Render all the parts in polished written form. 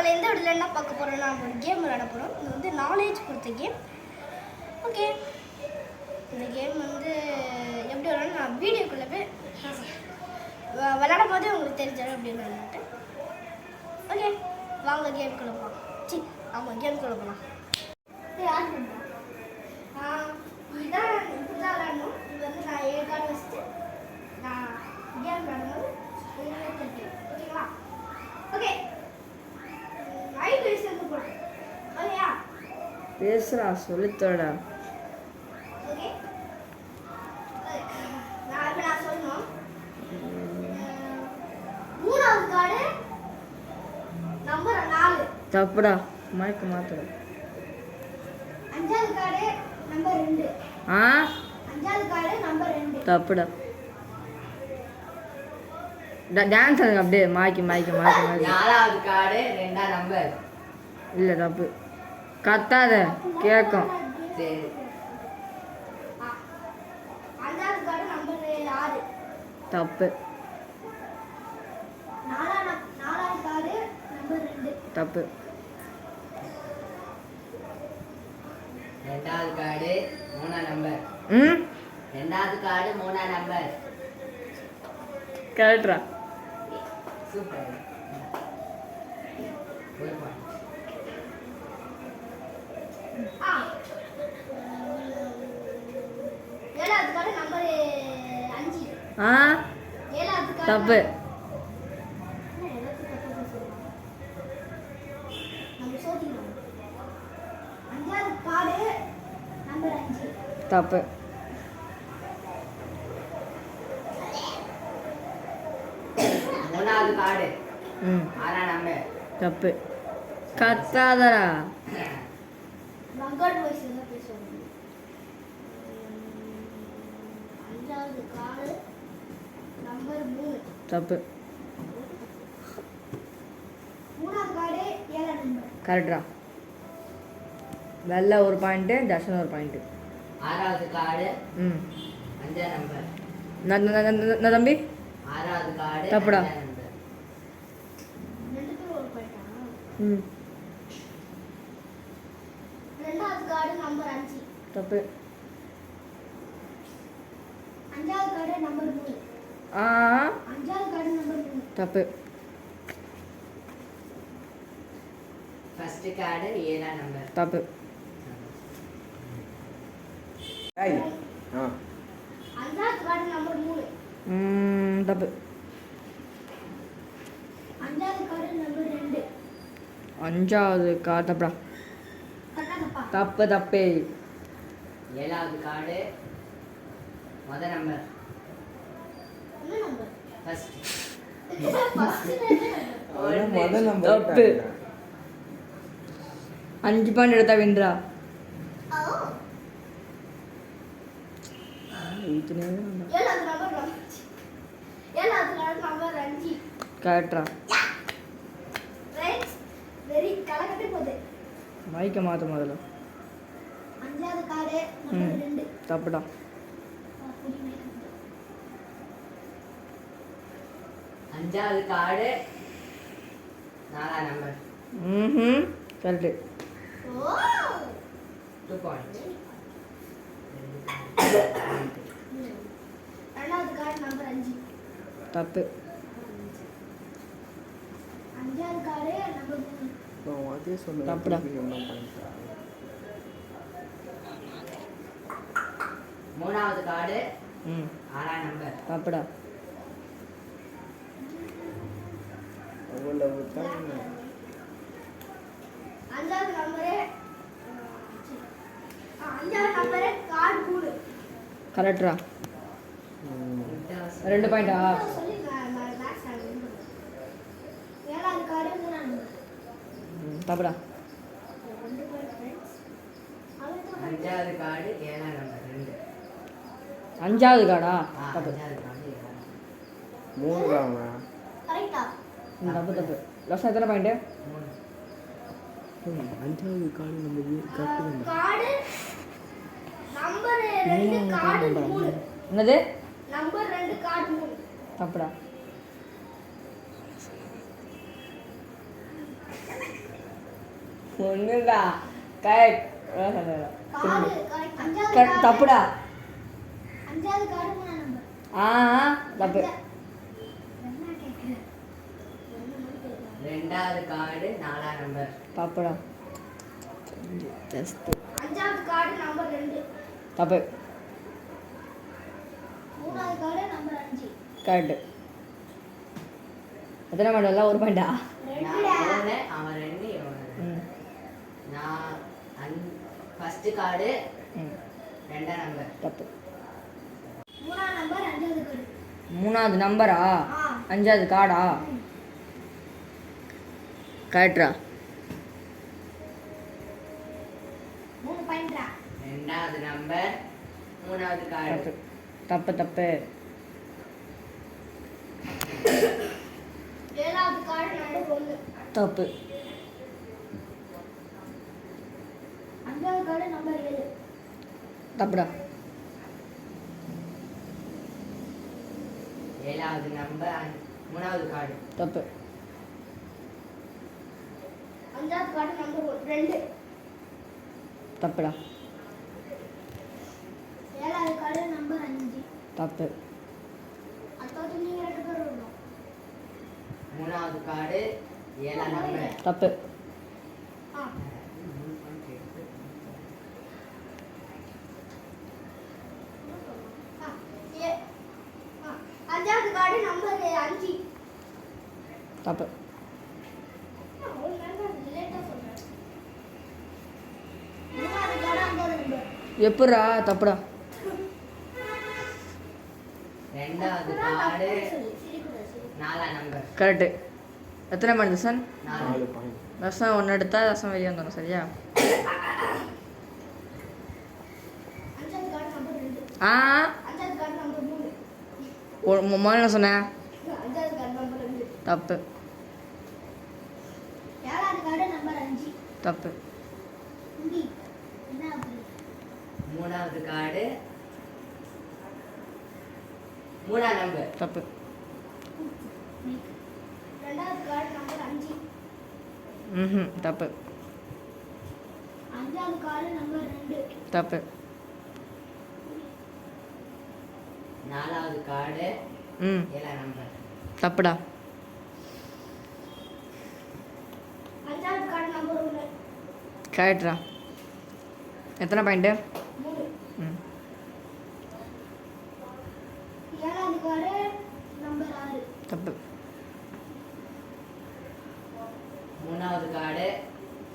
மக்கள் எந்த வீடியோவில் என்ன பார்க்க போகிறோம்னா நம்ம ஒரு கேம் விளையாட போகிறோம். இது வந்து நாலேஜ் கொடுத்த கேம். ஓகே, இந்த கேம் வந்து எப்படி விளையாடணும் நான் வீடியோக்குள்ளே போய் விளையாடும் போதே உங்களுக்கு தெரிஞ்சிடும் எப்படி விளையாட்டு. ஓகே, வாங்க கேமுக்குள்ளே போகலாம். ஆமாம், கேமுக்குள்ளே போகலாம். யார் பண்ணுறா? இதுதான் இப்படி தான் விளையாடணும். இது வந்து நான் 7 கார்டு வச்சுட்டு நான் கேம் விளையாடும்போது உங்களுக்கு தெரியும். ஓகேங்களா? ஓகே, பேசுறா சொல்லித்தோடா. ஓகே, நான் சொல்லணும். 3வது கார்டு நம்பர் 4. தப்புடா, மைக் மாத்துற. 5வது கார்டு நம்பர் 2. 5வது கார்டு நம்பர் 2. தப்புடா. டான்ஸ் ஆடுங்க அப்படியே மாய்க்கு மாய்க்கு மாய்க்கு மாய்க்கு. 4வது கார்டு 2ஆம் நம்பர். இல்லை தப்பு, கத்தாத கேட்கும். சரி, 5வது கார்டு நம்பர் 6. தப்பு. 4வது கார்டு நம்பர் 2. தப்பு. 2வது கார்டு 3ஆம் நம்பர். 2வது கார்டு 3ஆம் நம்பர். கரெக்டா? சூப்பர். ஒரு பாயிண்ட். 7வது கார்டு நம்பர் 5. 7வது கார்டு தப்பு. தப்பு. 3வது கார்டு 6ஆம் நம்பர். தப்பு. கத்தாதடா. நம்பர் வைஸ் என்ன பேசுவாங்க? 5வது கார்டு நம்பர் 3. தப்பு. 3வது கார்டு 7ஆம் நம்பர். கரெக்டா? வெள்ளை ஒரு பாயிண்ட்டு, தர்ஷன் ஒரு பாயிண்ட்டு. 6வது கார்டு 5ஆம் நம்பர். நான் தம்பி 6வது கார்டு தப்புடா. 5ஆம் நம்பர். 2 பேர் ஒரு பாயிண்டா? 2வது கார்டு நம்பர் 5. தப்பு. 5வது கார்டு நம்பர் 3. 5வது கார்டு நம்பர் 3. தப்பு. ஃபர்ஸ்ட் கார்டு 7ஆம் நம்பர். தப்பு. 5வது கார்டு நம்பர் 3. தப்பு. 5வது கார்டு நம்பர் 2. 5வது கார்டு தப்புடா. கரெக்டா? தப்பு தப்பே. 7வது கார்டு முதல் நம்பர். என்ன நம்பர்? ஃபர்ஸ்ட். தப்பு. 5 பாயிண்ட் எடுத்தா வின்றா. கரெக்டா? மைக்க மாத்த முதல்ல. 5வது கார்டு நம்பர் 2. தப்புடா. 5வது கார்டு 4ஆம் நம்பர். கரெக்டு. 2 பாயிண்ட். 2வது கார்டு நம்பர் 5. தப்பு. 5வது கார்டு நம்பர் 3. தப்புடா. 3வது கார்டு 6ஆம் நம்பர். தப்புடா. 5வது நம்பரு கார்டு 3. கரெக்டா? 2 பாயிண்டா? சொல்லி மேக்ஸ் 7வது கார்டு 3ஆம் நம்பர். தப்புடா. 2 point friends. 5வது கார்டு 7ஆம் நம்பர் 2. 5வது கார்டா? தப்பு. 5வது கார்டு 7ஆம் 3 தான். கரெக்ட்டா? தப்பு தப்பு. லாஸ்ட் எத்தனை பாயிண்ட்? 3. 5வது கார்டு நம்ம கரெக்ட் கார்டு நம்பர் 2 கார்டு 3. என்னது? Number 2 card 3. தப்புடா. ஒண்ணுடா கரெக்ட் கார்டு கரெக்ட். அஞ்சாவது கார்டு தப்புடா. அஞ்சாவது கார்டு 3 நம்பர். தப்பு. என்ன கேக்குற? ரெண்டாவது கார்டு 4ஆம் நம்பர். தப்புடா. ஜஸ்ட் அஞ்சாவது கார்டு நம்பர் 2. தப்பு. மூணாவது கார்டு நம்பர் 5. கரெக்ட். எத்தனை பாயிண்ட் எல்லாம் ஒரு பாயிண்டா? நான் 3, அவன் 2, இவன் 2. ம் நான் ஃபர்ஸ்ட் கார்டு ம் 2ஆம் நம்பர். தப்பு. மூணாவது நம்பர் அஞ்சாவது கார்டு. மூணாவது நம்பரா? ஆ. அஞ்சாவது கார்டா? கரெக்டா? 3 பாயிண்ட்ரா. ரெண்டாவது நம்பர் 3வது கார்டு. தப்பு தப்பு தப்பு. ஏழாவது கார்டு நம்பர் 1. தப்பு. அஞ்சாவது கார்டு நம்பர் 7. தப்புடா. 7வது நம்பர் 3வது கார்டு. தப்பு. அஞ்சாவது கார்டு நம்பர் 2. தப்புடா. ஏழாவது கார்டு நம்பர் 5. தப்பு. அதாவது நீங்க 2 பேர் வரணும். 3வது கார்டு 7ஆம் நம்பர். தப்பு. ஆ. ஆ. அஞ்சாவது கார்டு நம்பர் 5. தப்பு. ஒரு நம்பர் லேட்டா சொல்றேன். மூணாவது கார்டு அஞ்சாவது நம்பர். எப்படா? தப்புடா. ரெண்டாவது கார்டு 4ஆம் நம்பர். கரெக்டு. எத்தனை பாயிண்ட் தர்ஷன்? 4. 4 பாயிண்ட். தர்ஷன் ஒன்று எடுத்தா தர்ஷன் வெளியே வந்துடும். சரியா? அஞ்சாவது கார்டு நம்பர் 2. ஆ அஞ்சாவது கார்டு நம்பர் 3. முதல்ல என்ன சொன்னேன்? அஞ்சாவது கார்டு நம்பர் 2. தப்பு. ஏழாவது கார்டு நம்பர் 5. தப்பு. இந்தி என்ன அப்படி? 3வது கார்டு 3ஆம் நம்பர். தப்பு. ரெண்டாவது கார்டு நம்பர் 5. ம் தப்பு. அஞ்சாவது கார்டு நம்பர் 2. தப்பு. 4வது கார்டு ம் 7ஆம் நம்பர். தப்புடா. அஞ்சாவது கார்டு நம்பர் 1. கரெக்டா. எத்தனை பாயிண்ட்டு? 3. ம் ஏழாவது கார்டு நம்பர் 6. தப்பு. 3வது கார்டு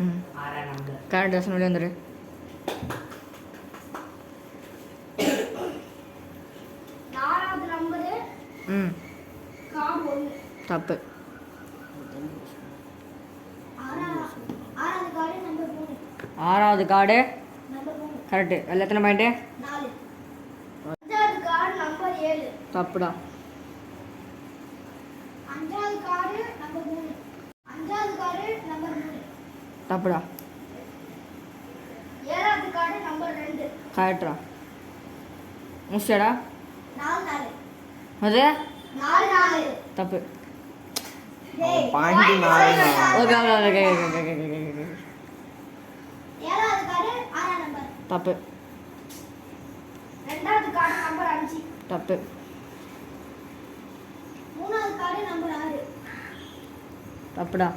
ம் 6ஆம் நம்பர். கரெக்ட். தர்ஷன் வெளியே வந்துடு. நாலாவது நம்பர் ம் கார்டு 1. தப்பு. ஆறாவது கார்டு நம்பர் 3. ஆறாவது கார்டு நம்பர் 3. கரெக்டு. அதில் எத்தனை பாயிண்ட்டு? 4. அஞ்சாவது கார்டு நம்பர் 7. தப்புடா. அஞ்சாவது கார்டு நம்பர் 3. அஞ்சாவது கார்டு நம்பர் 3. தப்புடா. ஏழாவது கார்டு நம்பர் 2. கரெக்டா. முடிச்சாடா? 4. அது 4. தப்பு. Point 4. Okay okay okay okay okay okay. ஏழாவது கார்டு 6 நம்பர். தப்பு. ரெண்டாவது கார்டு நம்பர் 5. தப்பு. மூணாவது கார்டு நம்பர் 6. தப்புடா.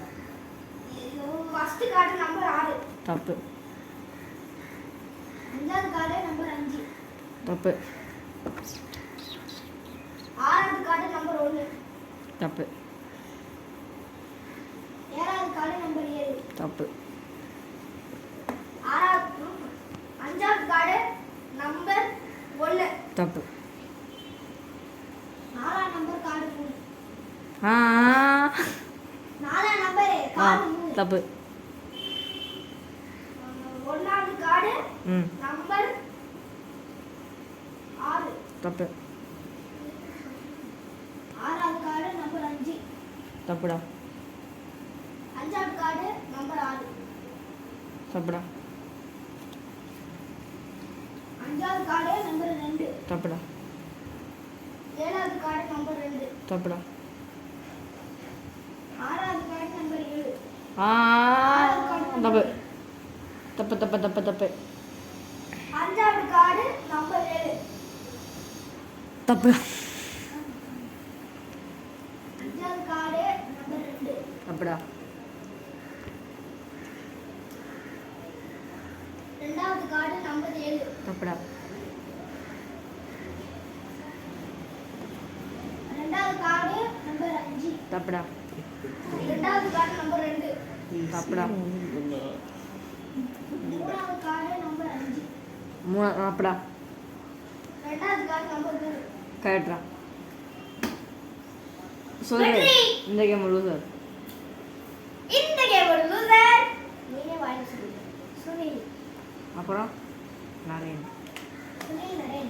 First card number 6. தப்பு. அஞ்சாவது கார்டு நம்பர் 5. தப்பு. ஆறாவது கார்டு நம்பர் 1. தப்பு. ஏழாவது கார்டு நம்பர் 7. தப்பு. அஞ்சாவது கார்டு நம்பர் 1. தப்பு. நாலாம் நம்பர் கார்டு 3. ஆ நாலாம் நம்பர் கார்டு 3. தப்பு. ஒன்றாவது கார்டு ம் நம்பர் 6. தப்பு. ஆறாவது கார்டு நம்பர் 5. தப்புடா. அஞ்சாவது கார்டு நம்பர் 6. தப்புடா. அஞ்சாவது கார்டு நம்பர் 2. தப்புடா. ஏழாவது கார்டு நம்பர் 2. தப்புடா. ஆறாவது கார்டு நம்பர் 7. ஆ ஆறாவது கார்டு தப்பு தப்பு தப்பு தப்பு தப்பு அஞ்சாவது கார்டு நம்பர் 7. தப்பு அஞ்சாவது கார்டு நம்பர் 2. தப்புடா ரெண்டாவது கார்டு நம்பர் 7. தப்புடா ரெண்டாவது கார்டு நம்பர் 5. தப்புடா ரெண்டாவது கார்டு நம்பர் 2. தப்புடா மூணாவது கார்டு நம்பர் 5. தப்புடா ரெண்டாவது கார்டு நம்பர் 3. கரெக்டா சொல்லு வெற்றி. இந்த கேம் லூசர் இந்த கேம் ஒரு லூசர். நீயே வாய் சொல்லு. சுனில் அப்புறம் நரேன் சுனில் நரேன்.